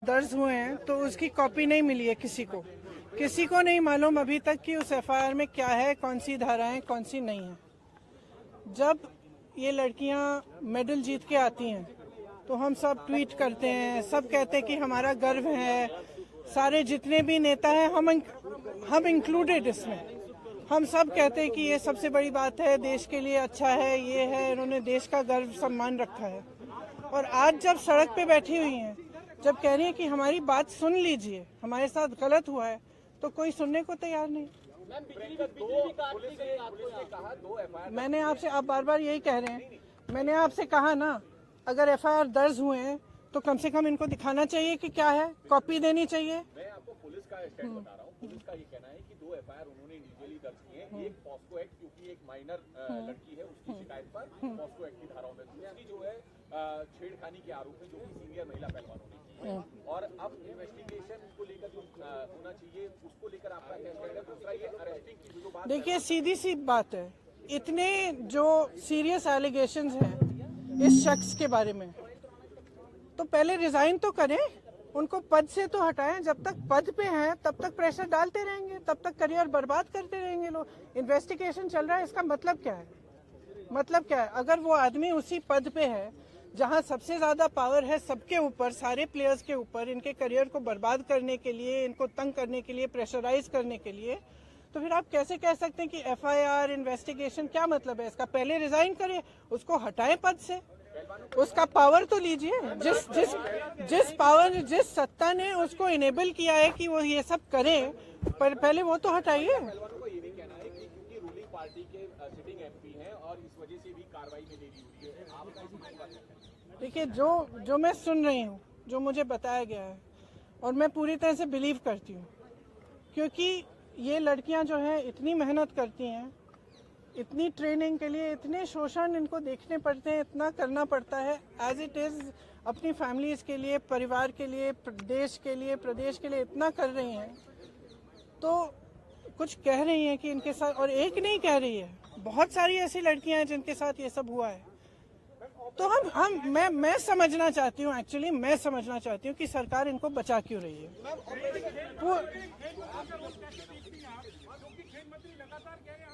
दर्ज हुए हैं तो उसकी कॉपी नहीं मिली है किसी को नहीं मालूम अभी तक कि उस एफआईआर में क्या है, कौन सी धाराएं कौन सी नहीं है। जब ये लड़कियां मेडल जीत के आती हैं तो हम सब ट्वीट करते हैं, सब कहते हैं कि हमारा गर्व है। सारे जितने भी नेता हैं हम इंक्लूडेड इसमें, हम सब कहते हैं कि ये सबसे बड़ी बात है, देश के लिए अच्छा है, ये है, इन्होंने देश का गर्व सम्मान रखा है। और आज जब सड़क पे बैठी हुई हैं, जब कह रही है कि हमारी बात सुन लीजिए, हमारे साथ गलत हुआ है, तो कोई सुनने को तैयार नहीं। मैंने आपसे, आप बार बार यही कह रहे हैं, मैंने आपसे कहा ना, अगर एफआईआर दर्ज हुए हैं तो कम से कम इनको दिखाना चाहिए कि क्या है, कॉपी देनी चाहिए। मैं आपको पुलिस का स्टैंड बता रहा हूँ। पुलिस का ये कहना है कि 2 एफआईआर उन्होंने इंडिविजुअली दर्ज किए हैं। एक पॉस्को एक्ट, क्योंकि एक माइनर लड़की है, उसकी शिकायत पर पॉस्को एक्ट की धाराओं में, दूसरी जो है छेड़खानी के आरोप में, जो कि सीनियर महिला पहलवानों ने की है। और अब इन्वेस्टिगेशन को लेकर जो होना चाहिए उसको लेकर आपका क्या स्टैंड है? दूसरा ये अरेस्टिंग की जो बात, देखिए सीधी सी बात है, इतने जो सीरियस एलिगेशंस हैं इस शख्स के बारे में, तो पहले रिजाइन तो करें, उनको पद से तो हटाएं। जब तक पद पे हैं तब तक प्रेशर डालते रहेंगे, तब तक करियर बर्बाद करते रहेंगे लोग। इन्वेस्टिगेशन चल रहा है, इसका मतलब क्या है? मतलब क्या है? अगर वो आदमी उसी पद पे है जहां सबसे ज्यादा पावर है सबके ऊपर, सारे प्लेयर्स के ऊपर, इनके करियर को बर्बाद करने के लिए, इनको तंग करने के लिए, प्रेशराइज करने के लिए, तो फिर आप कैसे कह सकते हैं कि एफआईआर इन्वेस्टिगेशन? क्या मतलब है इसका? पहले रिजाइन करिए, उसको हटाएं पद से, उसका पावर तो लीजिए। जिस पावर, जिस सत्ता ने उसको इनेबल किया है कि वो ये सब करे, पर पहले वो तो हटाइए। ये भी कहना है कि क्योंकि रूलिंग पार्टी के सिटिंग एमपी हैं और इस वजह से भी कार्रवाई में देरी हुई है। आप देखिए, जो मैं सुन रही हूँ, जो मुझे बताया गया है, और मैं पूरी तरह से बिलीव करती हूँ, क्योंकि ये लड़कियां जो हैं इतनी मेहनत करती हैं, इतनी ट्रेनिंग के लिए, इतने शोषण इनको देखने पड़ते हैं, इतना करना पड़ता है एज इट इज़, अपनी फैमिलीज के लिए, परिवार के लिए, देश के लिए, प्रदेश के लिए इतना कर रही हैं, तो कुछ कह रही हैं कि इनके साथ, और एक नहीं कह रही है, बहुत सारी ऐसी लड़कियां हैं जिनके साथ ये सब हुआ है। तो मैं समझना चाहती हूँ, एक्चुअली मैं समझना चाहती हूँ कि सरकार इनको बचा क्यों रही है।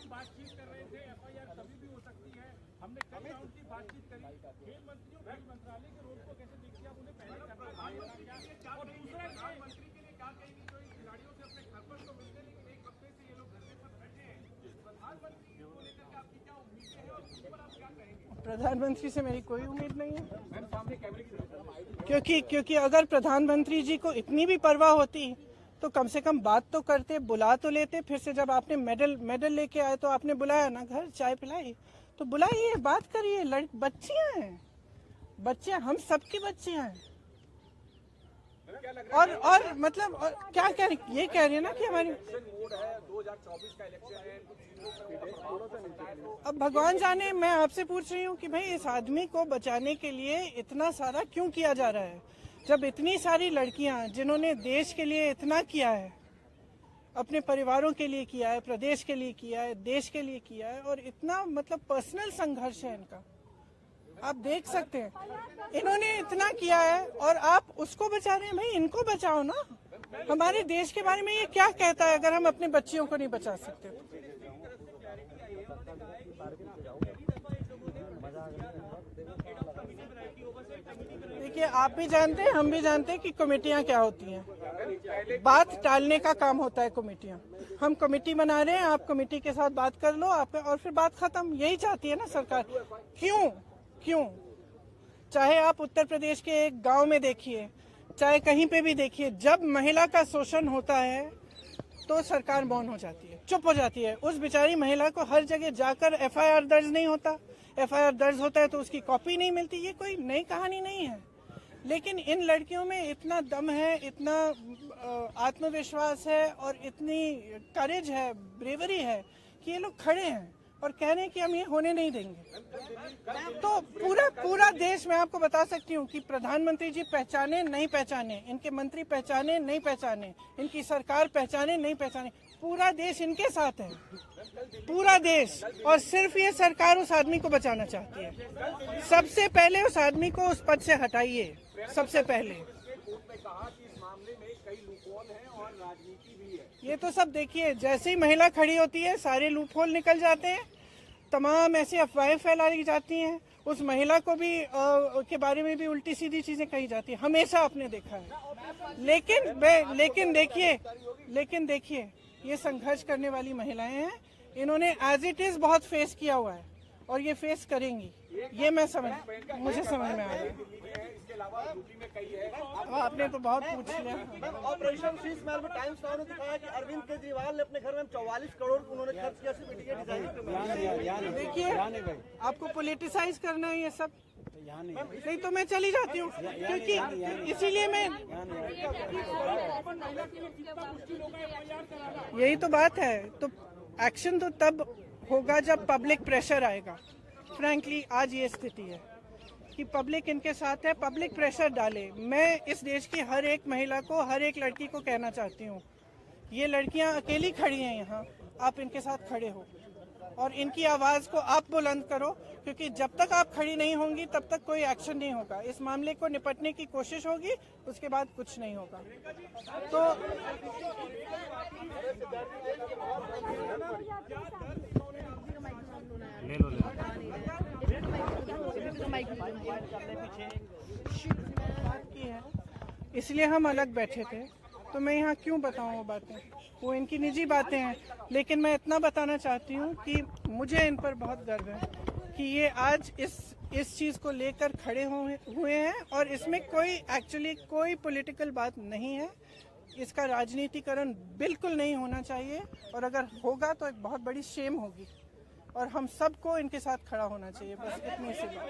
बातचीत कर रहे थे, एफआईआर कभी भी हो सकती है, हमने कई राउंड की बातचीत करी। खेल मंत्री और खेल मंत्रालय के रोल को कैसे देखिए आप? उन्हें पहले करना क्या, और दूसरा प्रधानमंत्री के लिए क्या कहेंगे जो इन खिलाड़ियों से अपने घर पर तो मिलते, लेकिन एक हफ्ते से ये लोग घर में सब बैठे हैं, प्रधानमंत्री को लेकर आपकी क्या उम्मीदें हैं और उस पर आप क्या कहेंगे? प्रधानमंत्री से मेरी कोई उम्मीद नहीं है, क्योंकि अगर प्रधानमंत्री जी को इतनी भी परवाह होती तो कम से कम बात तो करते, बुला तो लेते। फिर से जब आपने मेडल लेके आए तो आपने बुलाया ना, घर चाय पिलाई, तो बुलाइए, बात करिए। बच्चियां हैं, बच्चियां, हम सबकी बच्चियां हैं। और मतलब और क्या कह रही, ये कह रही है ना कि हमारी 2024 का इलेक्शन है, अब भगवान जाने। मैं आपसे पूछ रही हूँ कि भाई इस आदमी को बचाने के लिए इतना सारा क्यों किया जा रहा है, जब इतनी सारी लड़कियां जिन्होंने देश के लिए इतना किया है, अपने परिवारों के लिए किया है, प्रदेश के लिए किया है, देश के लिए किया है, और इतना मतलब पर्सनल संघर्ष है इनका, आप देख सकते हैं, इन्होंने इतना किया है और आप उसको बचा रहे हैं। भाई इनको बचाओ ना। हमारे देश के बारे में ये क्या कहता है अगर हम अपने बच्चियों को नहीं बचा सकते तो? देखिए, आप भी जानते हैं, हम भी जानते हैं कि कमेटियां क्या होती हैं। बात टालने का काम होता है कमेटियां। हम कमेटी बना रहे हैं, आप कमेटी के साथ बात कर लो आप, और फिर बात खत्म। यही चाहती है ना सरकार। क्यों? चाहे आप उत्तर प्रदेश के एक गांव में देखिए, चाहे कहीं पे भी देखिए, जब महिला का शोषण होता है तो सरकार मौन हो जाती है, चुप हो जाती है। उस बेचारी महिला को हर जगह जाकर एफआईआर दर्ज नहीं होता, एफआईआर दर्ज होता है तो उसकी कॉपी नहीं मिलती। ये कोई नई कहानी नहीं है, लेकिन इन लड़कियों में इतना दम है, इतना आत्मविश्वास है और इतनी करेज है, ब्रेवरी है कि ये लोग खड़े हैं और कह रहे हैं कि हम ये होने नहीं देंगे। तो पूरा देश, मैं आपको बता सकती हूँ कि प्रधानमंत्री जी पहचाने नहीं पहचाने, इनके मंत्री पहचाने नहीं पहचाने, इनकी सरकार पहचाने नहीं पहचाने, पूरा देश इनके साथ है, पूरा देश। और सिर्फ ये सरकार उस आदमी को बचाना चाहती है। सबसे पहले उस आदमी को उस पद से हटाइए, सबसे पहले। कहा कि इस मामले में कई लूपहोल हैं और राजनीति भी है। ये तो सब देखिए, जैसे ही महिला खड़ी होती है सारे लूपहोल निकल जाते हैं, तमाम ऐसी अफवाहें फैलाई जाती हैं, उस महिला को भी के बारे में भी उल्टी सीधी चीजें कही जाती है, हमेशा आपने देखा है। लेकिन देखिए ये संघर्ष करने वाली महिलाएं हैं, इन्होंने एज इट इज बहुत फेस किया हुआ है और ये फेस करेंगी, ये मुझे समझ में आ रहा है। इसके अलावा यूपी में कई है। आपने तो बहुत पूछ लिया। ऑपरेशन शीश महल में टाइम्स नाउ ने दिखाया कि अरविंद केजरीवाल ने अपने घर में 44 करोड़ उन्होंने खर्च किया सिर्फ टिकट डिजाइन। देखिए आपको पॉलिटिसाइज करना है ये सब, नहीं तो मैं चली जाती हूँ, क्योंकि इसीलिए मैं, यही तो बात है। तो एक्शन तो तब होगा जब पब्लिक प्रेशर आएगा। फ्रैंकली आज ये स्थिति है कि पब्लिक इनके साथ है, पब्लिक प्रेशर डाले। मैं इस देश की हर एक महिला को, हर एक लड़की को कहना चाहती हूँ, ये लड़कियाँ अकेली खड़ी हैं यहाँ, आप इनके साथ खड़े हो और इनकी आवाज़ को आप बुलंद करो, क्योंकि जब तक आप खड़ी नहीं होंगी तब तक कोई एक्शन नहीं होगा। इस मामले को निपटने की कोशिश होगी, उसके बाद कुछ नहीं होगा। तो इसलिए हम अलग बैठे थे, तो मैं यहाँ क्यों बताऊँ वो बातें, वो इनकी निजी बातें हैं। लेकिन मैं इतना बताना चाहती हूँ कि मुझे इन पर बहुत गर्व है कि ये आज इस चीज़ को लेकर खड़े हुए हैं और इसमें एक्चुअली कोई पॉलिटिकल बात नहीं है। इसका राजनीतिकरण बिल्कुल नहीं होना चाहिए, और अगर होगा तो एक बहुत बड़ी शेम होगी और हम सबको इनके साथ खड़ा होना चाहिए। बस इतनी सी बात।